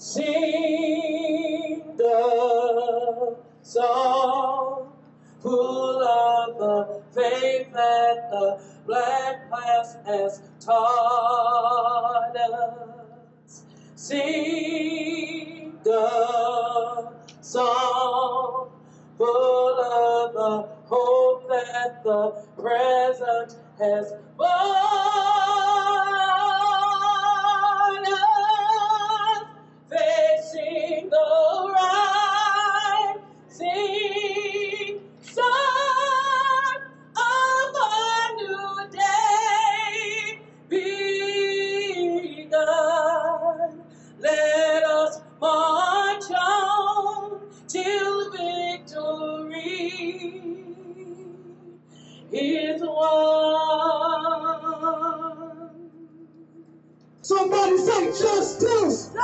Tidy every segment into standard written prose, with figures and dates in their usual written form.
Sing the song full of the faith that the black past has taught us. Sing the song full of the hope that the present has borne us. Facing the rising sun of a new day begun. Let us march on till victory is won. Somebody say justice! For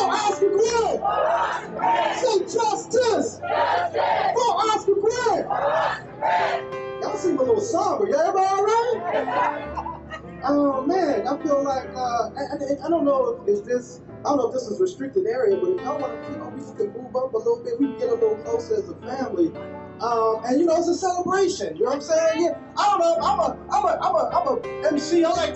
Oscar Grant! Say justice! For Oscar Grant! Y'all seem a little somber. Everybody all right? Oh man, I feel like I don't know if this is restricted area, but if y'all want to, we can move up a little bit. We can get a little closer as a family. And it's a celebration. You know what I'm saying? Yeah. I don't know. I'm a MC. I like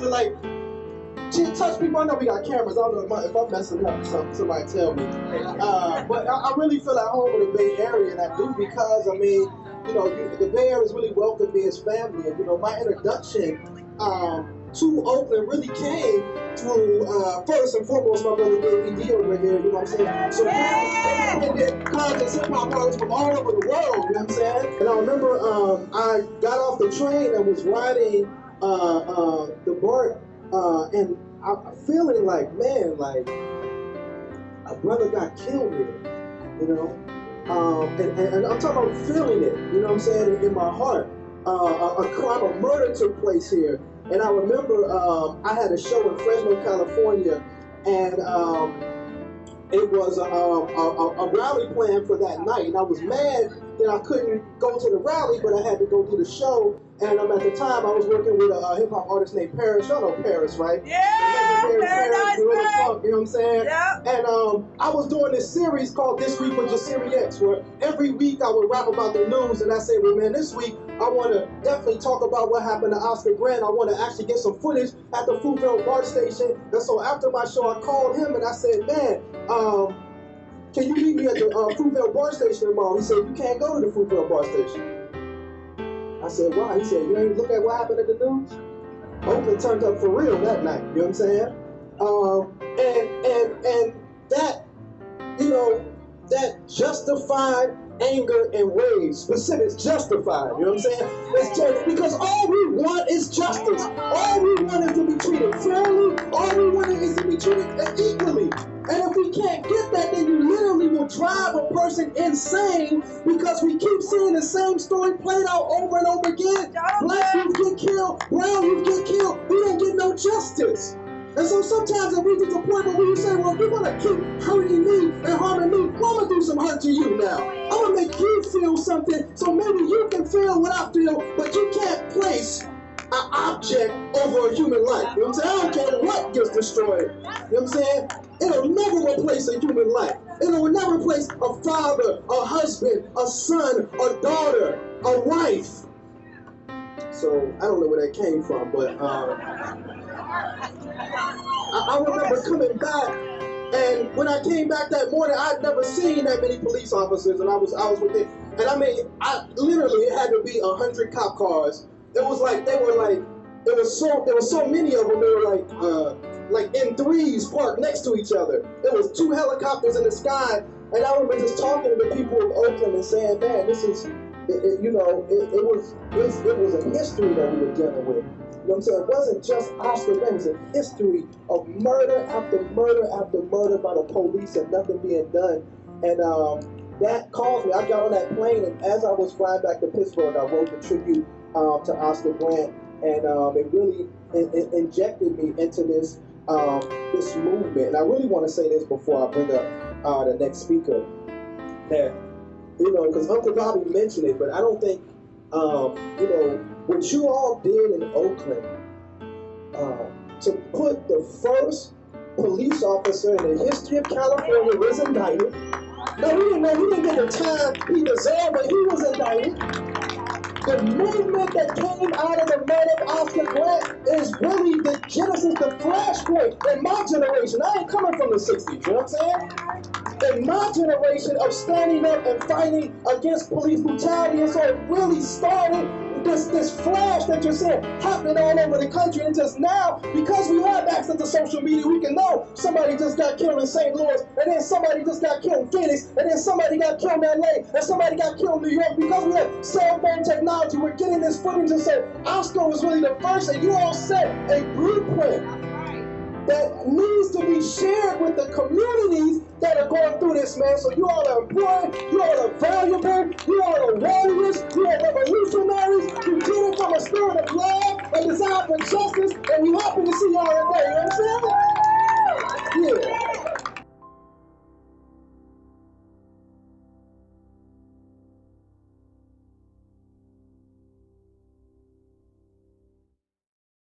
to touch people. I know we got cameras. I don't know if I'm messing up. Somebody tell me. But I really feel at home in the Bay Area, and I do because the Bay Area has really welcomed me as family. And my introduction to Oakland really came through first and foremost my brother D over here. You know what I'm saying? So independent cousins, hip hop artists from all over the world. You know what I'm saying? And I remember I got off the train and was riding the BART. And I'm feeling like, man, like a brother got killed here, and I'm talking about feeling it, you know what I'm saying, in my heart. A crime of murder took place here, and I remember I had a show in Fresno, California, and it was a rally planned for that night, and I was mad that I couldn't go to the rally, but I had to go do the show. And at the time, I was working with a hip-hop artist named Paris. Y'all know Paris, right? Yeah, Paris, you know what I'm saying? Yeah. And I was doing this series called This Week with Jasiri X, where every week I would rap about the news, and I say, well, man, this week I want to definitely talk about what happened to Oscar Grant. I want to actually get some footage at the Fruitvale Station. And so after my show, I called him and I said, man, can you meet me at the Fruitvale Station tomorrow? He said, you can't go to the Fruitvale Station. I said, why? He said, you ain't look at what happened at the news? Oakland turned up for real that night, you know what I'm saying? And that, that justified anger and rage, specifics justified, you know what I'm saying? It's just because all we want is justice. All we want is to be treated fairly. All we want is to be treated equally. And if we can't get that, then you literally will drive a person insane because we keep seeing the same story played out over and over again. Black youth get killed, brown youth get killed. We don't get no justice. And so sometimes it reaches a point where you say, well, if you're going to keep hurting me and harming me, I'm going to do some hurt to you now. I'm going to make you feel something so maybe you can feel what I feel, but you can't place an object over a human life. You know what I'm saying? I don't care what gets destroyed. You know what I'm saying? It'll never replace a human life. It'll never replace a father, a husband, a son, a daughter, a wife. So I don't know where that came from, but I remember coming back, and when I came back that morning, I'd never seen that many police officers, and I was with them, and I literally it had to be 100 cop cars. It was like there were so many of them. They were like in threes parked next to each other. There was 2 helicopters in the sky, and I remember just talking to the people of Oakland and saying, man, this is, it was a history that we were dealing with. You know what I'm saying? It wasn't just Oscar Grant, it was a history of murder after murder after murder by the police and nothing being done. And that caused me, I got on that plane, and as I was flying back to Pittsburgh, I wrote the tribute to Oscar Grant, and it really injected me into this movement. And I really want to say this before I bring up the next speaker, that, because Uncle Bobby mentioned it, but I don't think, what you all did in Oakland, to put the first police officer in the history of California was indicted. No, we didn't know. He didn't get the time he deserved, but he was indicted. The movement that came out of the murder of Oscar Grant is really the genesis, the flashpoint in my generation. I ain't coming from the 60s, you know what I'm saying? In my generation of standing up and fighting against police brutality, and so it really started this flash that you're seeing happening all over the country. And just now, because we have access to social media, we can know somebody just got killed in St. Louis, and then somebody just got killed in Phoenix, and then somebody got killed in LA, and somebody got killed in New York. Because we have cell phone technology, we're getting this footage and say Oscar was really the first, and you all set a blueprint that needs to be shared with the communities that are going through this, man. So you all are important, you all are valuable, you all are warriors, you are revolutionaries, you did it from a spirit of love and desire for justice, and we happy to see y'all today, you know what I'm saying? Yeah.